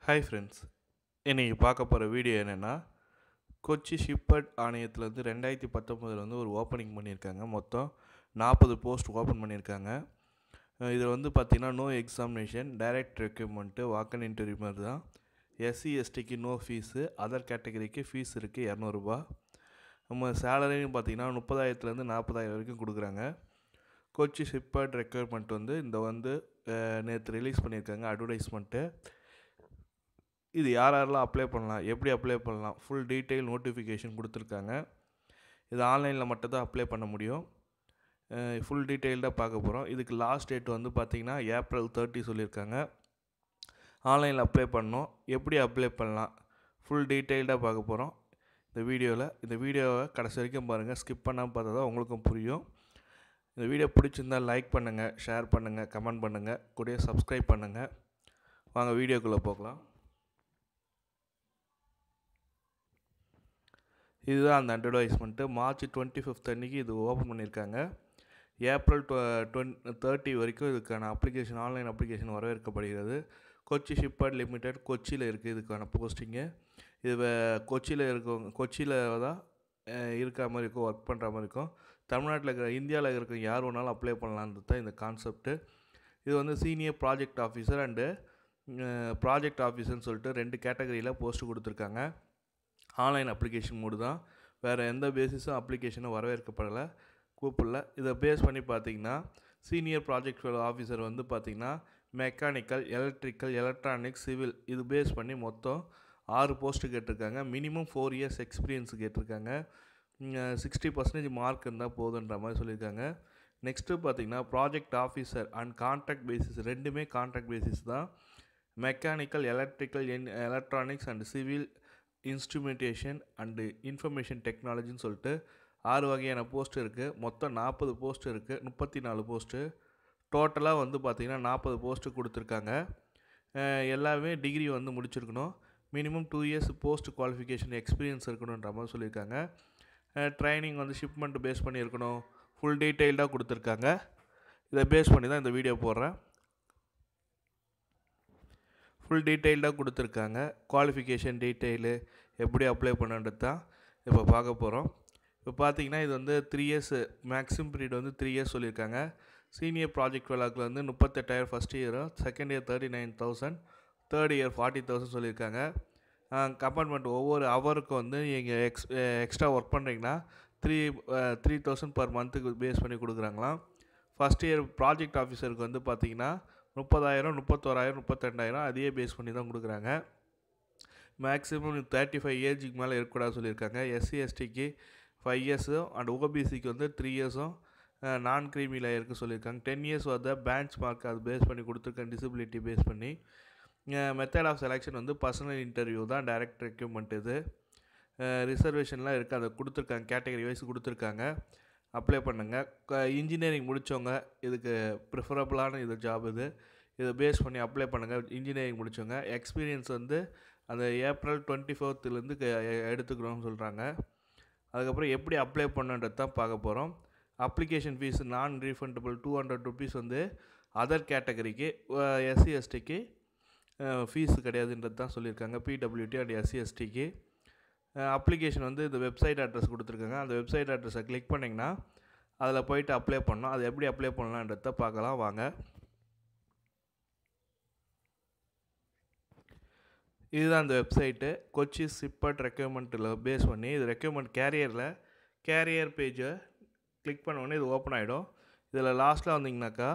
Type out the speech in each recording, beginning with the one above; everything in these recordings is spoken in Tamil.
ஹாய் ஃப்ரெண்ட்ஸ், இன்றைக்கி பார்க்க போகிற வீடியோ என்னென்னா, கொச்சி ஷிப்பர்ட் ஆணையத்தில் 2019 ஒரு ஓப்பனிங் பண்ணியிருக்காங்க. மொத்தம் 40 போஸ்ட் ஓப்பன் பண்ணியிருக்காங்க. இதில் பார்த்திங்கன்னா no examination, direct recruitment, walk in interview மாதிரி தான். எஸ்சி எஸ்டிக்கு நோ ஃபீஸு, அதர் கேட்டகரிக்கு ஃபீஸ் இருக்குது ₹200. நம்ம சேலரின்னு பார்த்திங்கன்னா 30,000 40,000 வரைக்கும் கொடுக்குறாங்க. கொச்சி ஷிப்பர்ட் ரெக்ரூட்மெண்ட் நேற்று ரிலீஸ் பண்ணியிருக்காங்க அட்வர்டைஸ்மெண்ட்டு. இது யாரெல்லாம் அப்ளை பண்ணலாம், எப்படி அப்ளை பண்ணலாம், ஃபுல் டீட்டெயில் நோட்டிஃபிகேஷன் கொடுத்துருக்காங்க. இது ஆன்லைனில் மட்டும்தான் அப்ளை பண்ண முடியும். ஃபுல் டீட்டெயில்டாக பார்க்க போகிறோம். இதுக்கு லாஸ்ட் டேட் பார்த்திங்கன்னா April 30 சொல்லியிருக்காங்க. ஆன்லைனில் அப்ளை பண்ணணும், எப்படி அப்ளை பண்ணலாம், ஃபுல் டீட்டெயில்டாக பார்க்க போகிறோம் இந்த வீடியோவை கடைசி வரைக்கும் பாருங்கள். ஸ்கிப் பண்ணாமல் பார்த்தா தான் உங்களுக்கும் புரியும். இந்த வீடியோ பிடிச்சிருந்தால் லைக் பண்ணுங்கள், ஷேர் பண்ணுங்கள், கமெண்ட் பண்ணுங்கள், கூடவே சப்ஸ்கிரைப் பண்ணுங்கள். வாங்க வீடியோக்குள்ளே போகலாம். இதுதான் அந்த அட்வர்டைஸ்மெண்ட்டு. March 25 அன்றைக்கி இது ஓப்பன் பண்ணியிருக்காங்க. April 30 வரைக்கும் இதுக்கான அப்ளிகேஷன், ஆன்லைன் அப்ளிகேஷன் வரவேற்கப்படுகிறது. கொச்சி ஷிப்பர்ட் லிமிடெட் கொச்சியில் இருக்குது இதுக்கான போஸ்டிங்கு. இது கொச்சியில் தான் இருக்கிற மாதிரி இருக்கும், ஒர்க் பண்ணுற மாதிரி இருக்கும். தமிழ்நாட்டில் இந்தியாவில் இருக்கிற யார் வேணாலும் அப்ளை பண்ணலான்றது தான் இந்த கான்செப்ட்டு. இது senior project officer and project ஆஃபீஸர்னு சொல்லிட்டு 2 கேட்டகரியில் போஸ்ட்டு கொடுத்துருக்காங்க. ஆன்லைன் அப்ளிகேஷன் மோடு தான், வேறு எந்த பேசிஸும் அப்ளிகேஷனும் வரவேற்கப்படலை, கூப்பிடல. இதை பேஸ் பண்ணி பார்த்திங்கன்னா சீனியர் ப்ராஜெக்ட் ஆஃபீஸர் பார்த்திங்கன்னா மெக்கானிக்கல், எலக்ட்ரிக்கல், எலக்ட்ரானிக்ஸ், சிவில் இது பேஸ் பண்ணி மொத்தம் 6 போஸ்ட்டு கேட்டிருக்காங்க. மினிமம் 4 இயர்ஸ் எக்ஸ்பீரியன்ஸ் கேட்டிருக்காங்க. 60% மார்க் இருந்தால் போதுன்ற மாதிரி சொல்லியிருக்காங்க. நெக்ஸ்ட்டு பார்த்திங்கன்னா project officer and contract basis, ரெண்டுமே கான்ட்ராக்ட் பேசிஸ் தான். Mechanical, electrical, electronics and civil, instrumentation and information டெக்னாலஜின்னு சொல்லிட்டு 6 வகையான போஸ்ட் இருக்குது. மொத்தம் 40 போஸ்ட் இருக்குது, 34 போஸ்ட்டு டோட்டலாக பார்த்திங்கன்னா 40 போஸ்ட்டு கொடுத்துருக்காங்க. எல்லாமே டிகிரி முடிச்சிருக்கணும். Minimum 2 years post qualification experience இருக்கணுன்ற மாதிரி சொல்லியிருக்காங்க. ட்ரைனிங் ஷிப்மெண்ட் பேஸ் பண்ணி இருக்கணும். ஃபுல் டீட்டெயில்டாக கொடுத்துருக்காங்க. இதை பேஸ் பண்ணி தான் இந்த வீடியோ போடுறேன். ஃபுல் டீட்டெயில்டாக கொடுத்துருக்காங்க. குவாலிஃபிகேஷன் டீட்டெயிலு எப்படி அப்ளை பண்ணுன்றது தான் இப்போ பார்க்க போகிறோம். இப்போ பார்த்திங்கன்னா இது 3 இயர்ஸ் மேக்ஸிமம் பீரியட் 3 இயர்ஸ் சொல்லியிருக்காங்க. சீனியர் ப்ராஜெக்ட் வேலாக்கில் 38,000 ஃபஸ்ட் இயரும், செகண்ட் இயர் 39,000, தேர்ட் இயர் 40,000 சொல்லியிருக்காங்க. கம்பார்ட்மெண்ட் ஒவ்வொரு ஹவருக்கும் நீங்கள் எக்ஸ்ட்ரா ஒர்க் பண்ணுறீங்கன்னா 3,000 பர் மந்த்துக்கு பேஸ் பண்ணி கொடுக்குறாங்களாம். ஃபஸ்ட் இயர் ப்ராஜெக்ட் ஆஃபீஸருக்கு பார்த்திங்கன்னா 30,000, 31,000, 32,000 அதையே பேஸ் பண்ணி தான் கொடுக்குறாங்க. மேக்ஸிமம் 35 ஏஜுக்கு மேலே இருக்கக்கூடாது சொல்லியிருக்காங்க. எஸ்சி எஸ்டிக்கு 5 இயர்ஸும் அண்ட் ஓபிசிக்கு 3 இயர்ஸும் நான் கிரீமி லேயருக்கு சொல்லியிருக்காங்க. 10 இயர்ஸ் பேஞ்ச் மார்க் அது பேஸ் பண்ணி கொடுத்துருக்காங்க, டிசபிலிட்டி பேஸ் பண்ணி. Method of selection personal interview தான், டைரக்ட் ரெக்ரூட்மெண்ட். இது ரிசர்வேஷன்லாம் இருக்குது, அதை கொடுத்துருக்காங்க, கேட்டகரி வைஸ் கொடுத்துருக்காங்க. அப்ளை பண்ணுங்கள். இன்ஜினியரிங் முடித்தவங்க இதுக்கு ப்ரிஃபரபுளான ஜாப் இதை பேஸ் பண்ணி அப்ளை பண்ணுங்கள். இன்ஜினியரிங் முடித்தவங்க எக்ஸ்பீரியன்ஸ் அந்த April 24 எடுத்துக்கணும்னு சொல்கிறாங்க. அதுக்கப்புறம் எப்படி அப்ளை பண்ணுன்றது தான் பார்க்க போகிறோம். அப்ளிகேஷன் ஃபீஸ் நான் ரீஃபண்டபிள் ₹200 அதர் கேட்டகரிக்கு. எஸ்சி எஸ்டிக்கு ஃபீஸ் கிடையாதுன்றது தான் சொல்லியிருக்காங்க. பிடபிள்யூடி அண்ட் எஸ்சி எஸ்டிக்கு அப்ளிகேஷன் இந்த வெப்சைட் அட்ரஸ் கொடுத்துருக்காங்க. அந்த வெப்சைட் அட்ரஸை கிளிக் பண்ணிங்கன்னா அதில் போய்ட்டு அப்ளை பண்ணணும். அது எப்படி அப்ளை பண்ணலான்றத பார்க்கலாம் வாங்க. இதுதான் அந்த வெப்சைட்டு. கொச்சி ஷிப்பர்ட் ரெக்ரூட்மெண்ட்டில் பேஸ் பண்ணி இது ரெக்ரூட்மெண்ட் கேரியர் பேஜை கிளிக் பண்ணோடனே இது ஓப்பன் ஆகிடும். இதில் லாஸ்ட்டில் வந்தீங்கன்னாக்கா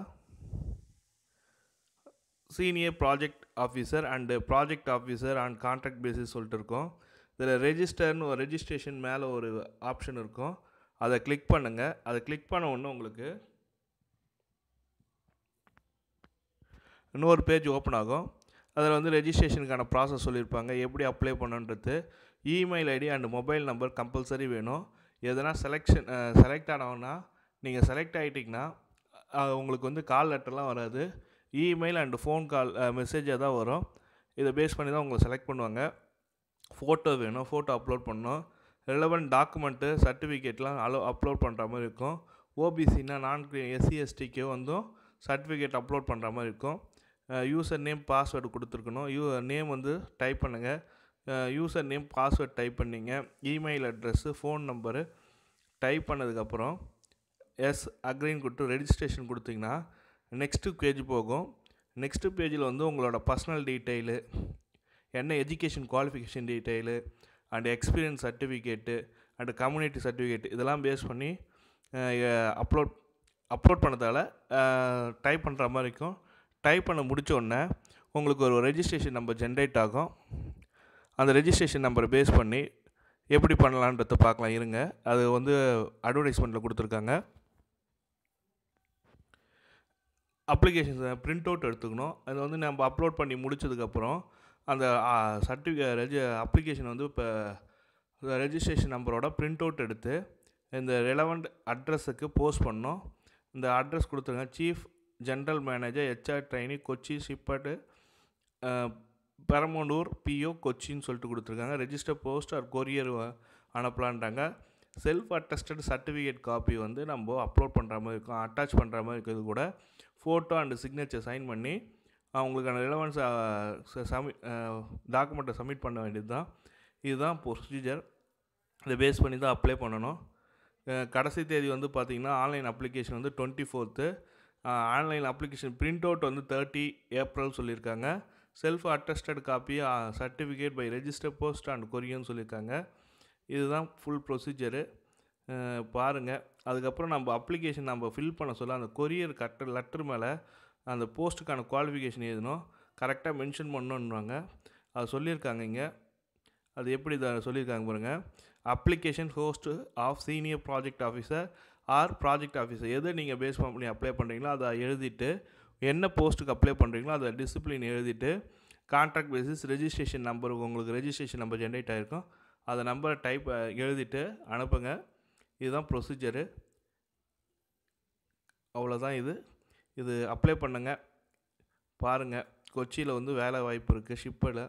senior project officer and project officer and contract basis சொல்லிட்டு இருக்கோம். இதில் ரெஜிஸ்ட்ரேஷன் மேலே ஒரு ஆப்ஷன் இருக்கும், அதை கிளிக் பண்ணுங்கள். அதை கிளிக் பண்ண உடனே உங்களுக்கு இன்னொரு பேஜ் ஓப்பன் ஆகும். அதில் ரெஜிஸ்ட்ரேஷனுக்கான ப்ராசஸ் சொல்லியிருப்பாங்க, எப்படி அப்ளை பண்ணுன்றது. Email ID and mobile number compulsory வேணும். எதனா செலக்ட் ஆனோன்னா நீங்கள் செலக்ட் ஆகிட்டிங்கன்னா உங்களுக்கு கால் லெட்டர்லாம் வராது, இமெயில் அண்டு ஃபோன் கால் மெசேஜாக தான் வரும். இதை பேஸ் பண்ணி தான் உங்களை செலக்ட் பண்ணுவாங்க. ஃபோட்டோ வேணும், ஃபோட்டோ அப்லோட் பண்ணணும். ரெலவெண்ட் டாக்குமெண்ட்டு சர்டிஃபிகேட்லாம் அப்லோட் பண்ணுற மாதிரி இருக்கும். ஓபிசின்னா நான் எஸ்சி எஸ்டிக்கு சர்டிஃபிகேட் அப்லோட் பண்ணுற மாதிரி இருக்கும். யூசர் நேம் பாஸ்வேர்டு கொடுத்துருக்கணும். நேம் வந்து டைப் பண்ணுங்கள். யூசர் நேம் பாஸ்வேர்ட் டைப் பண்ணிங்க. Email address, phone number type பண்ணதுக்கப்புறம் எஸ் அக்ரின்னு கொடுத்து ரெஜிஸ்ட்ரேஷன் கொடுத்தீங்கன்னா நெக்ஸ்ட்டு பேஜ் போகும். நெக்ஸ்ட்டு பேஜில் வந்து உங்களோட பர்சனல் டீட்டெயிலு, என்ன education qualification detail and experience certificate and community certificate இதெல்லாம் பேஸ் பண்ணி அப்லோட் பண்ணதால் டைப் பண்ணுற மாதிரி இருக்கும். டைப் பண்ண முடித்த உடனே உங்களுக்கு ஒரு ரெஜிஸ்ட்ரேஷன் நம்பர் ஜென்ரேட் ஆகும். அந்த ரெஜிஸ்ட்ரேஷன் நம்பரை பேஸ் பண்ணி எப்படி பண்ணலான்றத பார்க்கலாம் இருங்க. அது வந்து அட்வர்டைஸ்மெண்ட்டில் கொடுத்துருக்காங்க. அப்ளிகேஷன்ஸ் பிரிண்ட் அவுட் எடுத்துக்கணும். அது வந்து நம்ம அப்லோட் பண்ணி முடிச்சதுக்கப்புறம் அந்த அப்ளிகேஷன் வந்து இப்போ ரெஜிஸ்ட்ரேஷன் நம்பரோட பிரிண்ட் அவுட் எடுத்து இந்த ரெலவெண்ட் அட்ரஸுக்கு போஸ்ட் பண்ணோம். இந்த அட்ரஸ் கொடுத்துருங்க. Chief general manager HR trainee Kochi shipyard Perambalur PO கொச்சின்னு சொல்லிட்டு கொடுத்துருக்காங்க. ரெஜிஸ்டர் போஸ்ட் ஆர் கொரியர் அனுப்பலான்றாங்க. செல்ஃப் அட்டஸ்டட் சர்டிஃபிகேட் காப்பி வந்து நம்ம அப்லோட் பண்ணுற மாதிரி இருக்கும், அட்டாச் பண்ணுற மாதிரி இருக்கிறது கூட ஃபோட்டோ அண்டு சிக்னேச்சர் சைன் பண்ணி அவங்களுக்கான ரிலவன்ஸ் டாக்குமெண்ட்டை சப்மிட் பண்ண வேண்டியது தான். இதுதான் ப்ரொசீஜர். இதை பேஸ் பண்ணி தான் அப்ளை பண்ணணும். கடைசி தேதி வந்து பார்த்திங்கன்னா ஆன்லைன் அப்ளிகேஷன் வந்து 24th. Online application print out வந்து 30 ஏப்ரல் சொல்லியிருக்காங்க. Self attested copy certificate by register post and கொரியர்னு சொல்லியிருக்காங்க. இதுதான் ஃபுல் ப்ரொசீஜரு. பாருங்கள். அதுக்கப்புறம் நம்ம அப்ளிகேஷன் நம்ம ஃபில் பண்ண சொல்ல அந்த கொரியர் லெட்டர் மேலே அந்த போஸ்ட்டுக்கான குவாலிஃபிகேஷன் எழுதணும், கரெக்டாக மென்ஷன் பண்ணணுன்றாங்க. அது சொல்லியிருக்காங்க இங்கே. அது எப்படி சொல்லியிருக்காங்க பாருங்கள். Application post of senior project officer or project officer எதை நீங்கள் பேஸ் பண்ணி அப்ளை பண்ணுறீங்களோ அதை எழுதிட்டு, என்ன போஸ்ட்டுக்கு அப்ளை பண்ணுறீங்களோ அதை டிசிப்ளின் எழுதிட்டு, கான்ட்ராக்ட் பேசிஸ் ரெஜிஸ்ட்ரேஷன் நம்பர் உங்களுக்கு ரெஜிஸ்ட்ரேஷன் நம்பர் ஜென்ரேட் ஆகிருக்கும், அதை நம்பரை எழுதிட்டு அனுப்புங்க. இதுதான் ப்ரொசீஜரு. அவ்வளோதான். இது அப்ளை பண்ணுங்கள். பாருங்கள், கொச்சியில் வந்து வேலை வாய்ப்பு இருக்குது ஷிப்பில்.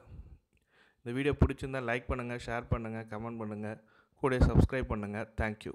இந்த வீடியோ பிடிச்சிருந்தால் லைக் பண்ணுங்கள், ஷேர் பண்ணுங்கள், கமெண்ட் பண்ணுங்கள், கூட சப்ஸ்கிரைப் பண்ணுங்கள். தேங்க்யூ.